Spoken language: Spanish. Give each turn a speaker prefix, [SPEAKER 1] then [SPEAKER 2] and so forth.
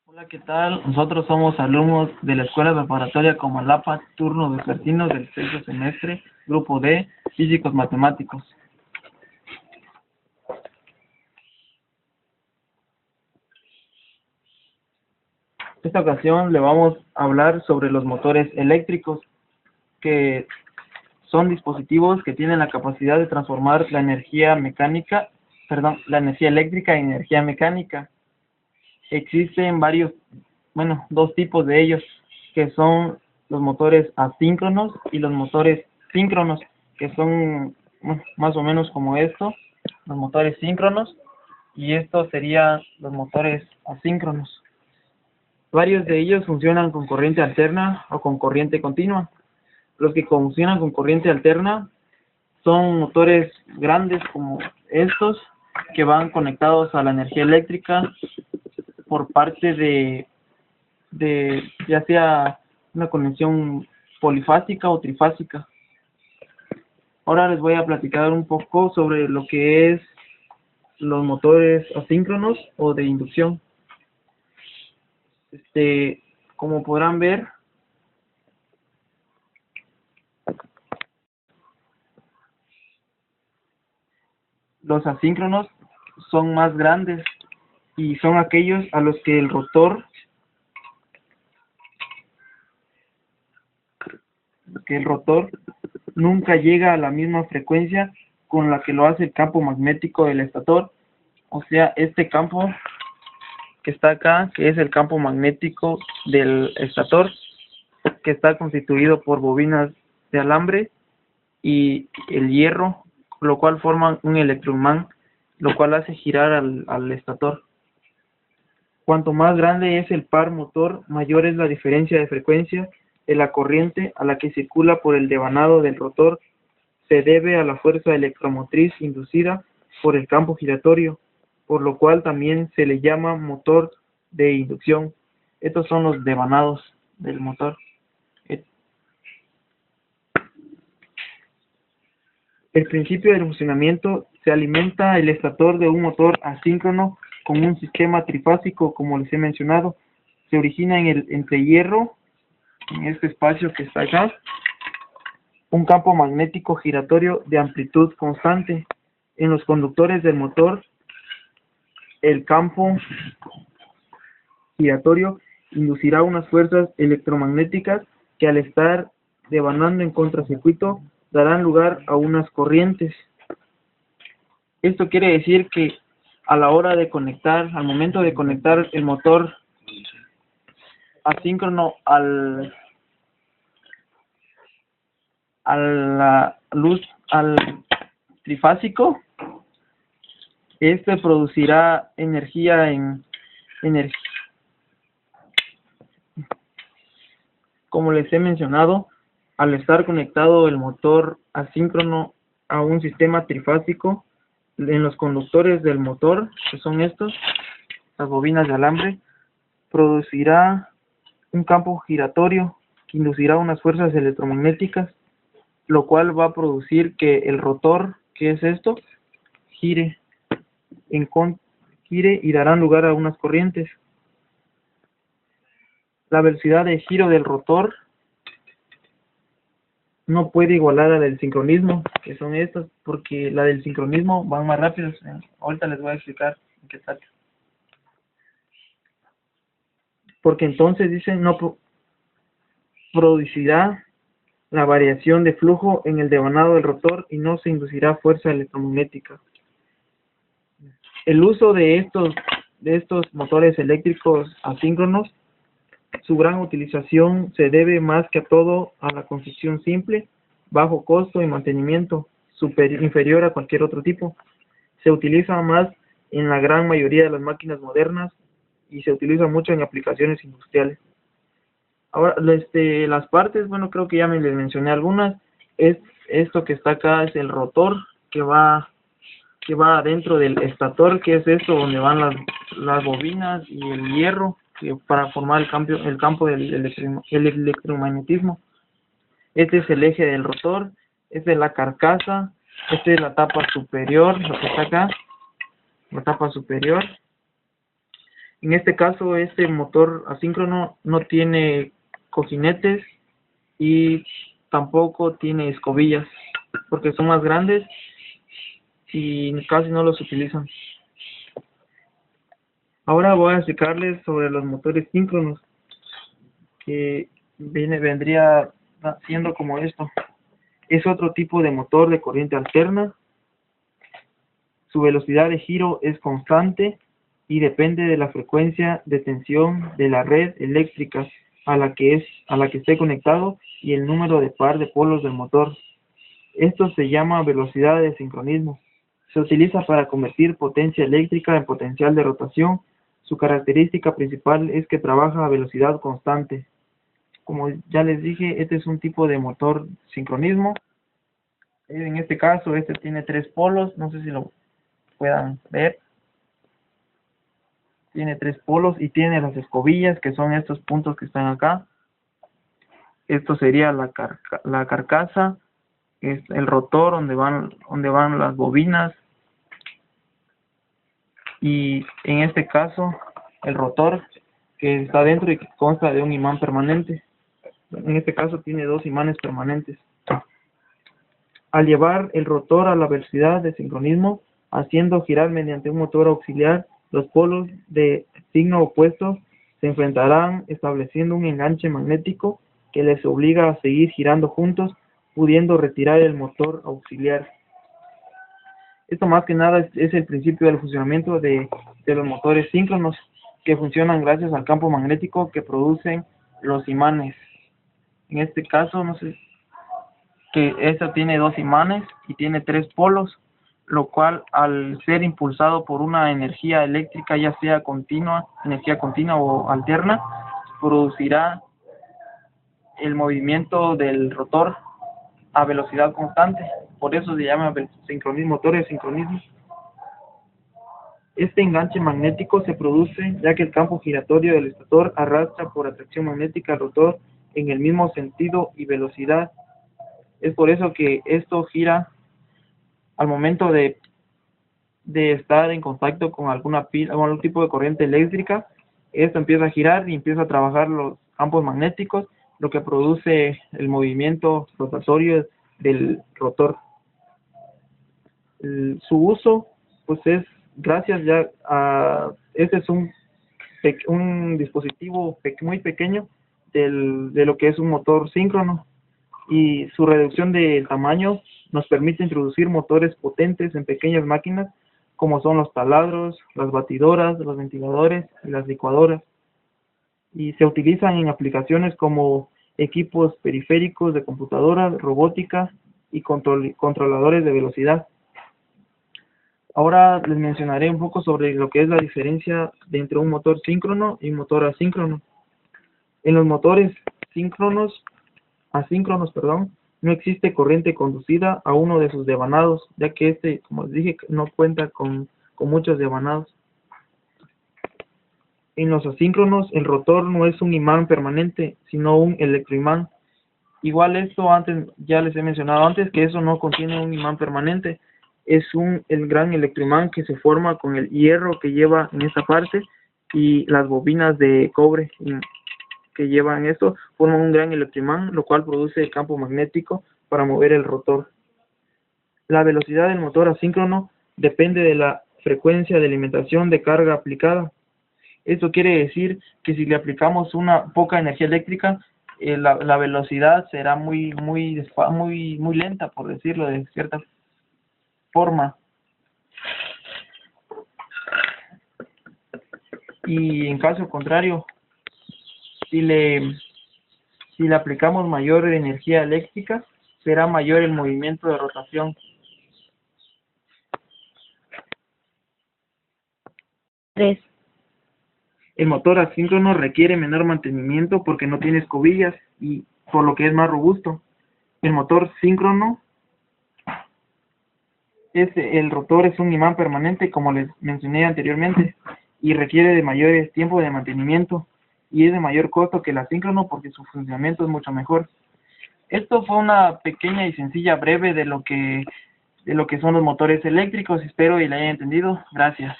[SPEAKER 1] Hola, ¿qué tal? Nosotros somos alumnos de la Escuela Preparatoria Comalapa, turno vespertino del sexto semestre, grupo D, Físicos Matemáticos. Esta ocasión le vamos a hablar sobre los motores eléctricos, que son dispositivos que tienen la capacidad de transformar la energía eléctrica en energía mecánica. Existen dos tipos de ellos, que son los motores asíncronos y los motores síncronos, que son más o menos como esto, los motores síncronos, y estos serían los motores asíncronos. Varios de ellos funcionan con corriente alterna o con corriente continua. Los que funcionan con corriente alterna son motores grandes como estos, que van conectados a la energía eléctrica por parte de ya sea una conexión polifásica o trifásica. Ahora les voy a platicar un poco sobre lo que es los motores asíncronos o de inducción. Como podrán ver, los asíncronos son más grandes y son aquellos a los que el rotor nunca llega a la misma frecuencia con la que lo hace el campo magnético del estator. O sea, este campo que está acá, que es el campo magnético del estator, que está constituido por bobinas de alambre y el hierro, lo cual forman un electroimán, lo cual hace girar al estator. Cuanto más grande es el par motor, mayor es la diferencia de frecuencia de la corriente a la que circula por el devanado del rotor. Se debe a la fuerza electromotriz inducida por el campo giratorio, por lo cual también se le llama motor de inducción. Estos son los devanados del motor. El principio del funcionamiento: se alimenta el estator de un motor asíncrono con un sistema trifásico, como les he mencionado. Se origina en el entrehierro, en este espacio que está acá, un campo magnético giratorio de amplitud constante. En los conductores del motor, el campo giratorio inducirá unas fuerzas electromagnéticas que, al estar devanando en contracircuito, darán lugar a unas corrientes. Esto quiere decir que al momento de conectar el motor asíncrono al trifásico, este producirá energía como les he mencionado. Al estar conectado el motor asíncrono a un sistema trifásico, en los conductores del motor, que son estos, las bobinas de alambre, producirá un campo giratorio que inducirá unas fuerzas electromagnéticas, lo cual va a producir que el rotor, que es esto, gire y darán lugar a unas corrientes. La velocidad de giro del rotor no puede igualar a la del sincronismo, que son estas, porque la del sincronismo van más rápidos. Ahorita les voy a explicar en qué tal. Porque entonces dicen no producirá la variación de flujo en el devanado del rotor y no se inducirá fuerza electromagnética. El uso de estos motores eléctricos asíncronos, su gran utilización se debe más que a todo a la construcción simple, bajo costo y mantenimiento inferior a cualquier otro tipo. Se utiliza más en la gran mayoría de las máquinas modernas y se utiliza mucho en aplicaciones industriales. Ahora, las partes, creo que ya les mencioné algunas. Esto que está acá es el rotor que va adentro del estator, que es esto donde van las bobinas y el hierro, para formar el campo del electromagnetismo. Este es el eje del rotor, esta es la carcasa, esta es la tapa superior, lo que está acá, la tapa superior. En este caso, este motor asíncrono no tiene cojinetes y tampoco tiene escobillas, porque son más grandes y casi no los utilizan. Ahora voy a explicarles sobre los motores síncronos, que vendría siendo como esto. Es otro tipo de motor de corriente alterna. Su velocidad de giro es constante y depende de la frecuencia de tensión de la red eléctrica a la que esté conectado y el número de par de polos del motor. Esto se llama velocidad de sincronismo. Se utiliza para convertir potencia eléctrica en potencial de rotación. Su característica principal es que trabaja a velocidad constante. Como ya les dije, este es un tipo de motor sincronismo. En este caso, este tiene 3 polos, no sé si lo puedan ver. Tiene 3 polos y tiene las escobillas, que son estos puntos que están acá. Esto sería la carcasa, es el rotor donde van las bobinas. Y en este caso, el rotor que está dentro y que consta de un imán permanente. En este caso tiene 2 imanes permanentes. Al llevar el rotor a la velocidad de sincronismo, haciendo girar mediante un motor auxiliar, los polos de signo opuesto se enfrentarán estableciendo un enganche magnético que les obliga a seguir girando juntos, pudiendo retirar el motor auxiliar. Esto más que nada es el principio del funcionamiento de los motores síncronos, que funcionan gracias al campo magnético que producen los imanes. En este caso, no sé, que esta tiene 2 imanes y tiene 3 polos, lo cual al ser impulsado por una energía eléctrica, ya sea energía continua o alterna, producirá el movimiento del rotor a velocidad constante. Por eso se llama sincronismo, motor de sincronismo. Este enganche magnético se produce ya que el campo giratorio del estator arrastra por atracción magnética al rotor en el mismo sentido y velocidad. Es por eso que esto gira al momento de estar en contacto con alguna pila o algún tipo de corriente eléctrica. Esto empieza a girar y empieza a trabajar los campos magnéticos, lo que produce el movimiento rotatorio del rotor. Su uso, pues es gracias ya a, este es un dispositivo muy pequeño de lo que es un motor síncrono, y su reducción de tamaño nos permite introducir motores potentes en pequeñas máquinas como son los taladros, las batidoras, los ventiladores y las licuadoras, y se utilizan en aplicaciones como equipos periféricos de computadoras, robótica y controladores de velocidad. Ahora les mencionaré un poco sobre lo que es la diferencia entre un motor síncrono y un motor asíncrono. En los motores asíncronos, no existe corriente conducida a uno de sus devanados, ya que este, como les dije, no cuenta con muchos devanados. En los asíncronos, el rotor no es un imán permanente, sino un electroimán. Igual esto antes, ya les he mencionado antes, que eso no contiene un imán permanente, es el gran electroimán que se forma con el hierro que lleva en esta parte y las bobinas de cobre que llevan esto, forman un gran electroimán, lo cual produce el campo magnético para mover el rotor. La velocidad del motor asíncrono depende de la frecuencia de alimentación de carga aplicada. Esto quiere decir que si le aplicamos una poca energía eléctrica, la velocidad será muy lenta, por decirlo de cierta forma. Y en caso contrario, si le aplicamos mayor energía eléctrica, será mayor el movimiento de rotación. El motor asíncrono requiere menor mantenimiento porque no tiene escobillas y por lo que es más robusto. El motor síncrono, el rotor es un imán permanente, como les mencioné anteriormente, y requiere de mayores tiempos de mantenimiento y es de mayor costo que el asíncrono porque su funcionamiento es mucho mejor. Esto fue una pequeña y sencilla breve de lo que son los motores eléctricos. Espero y le hayan entendido. Gracias.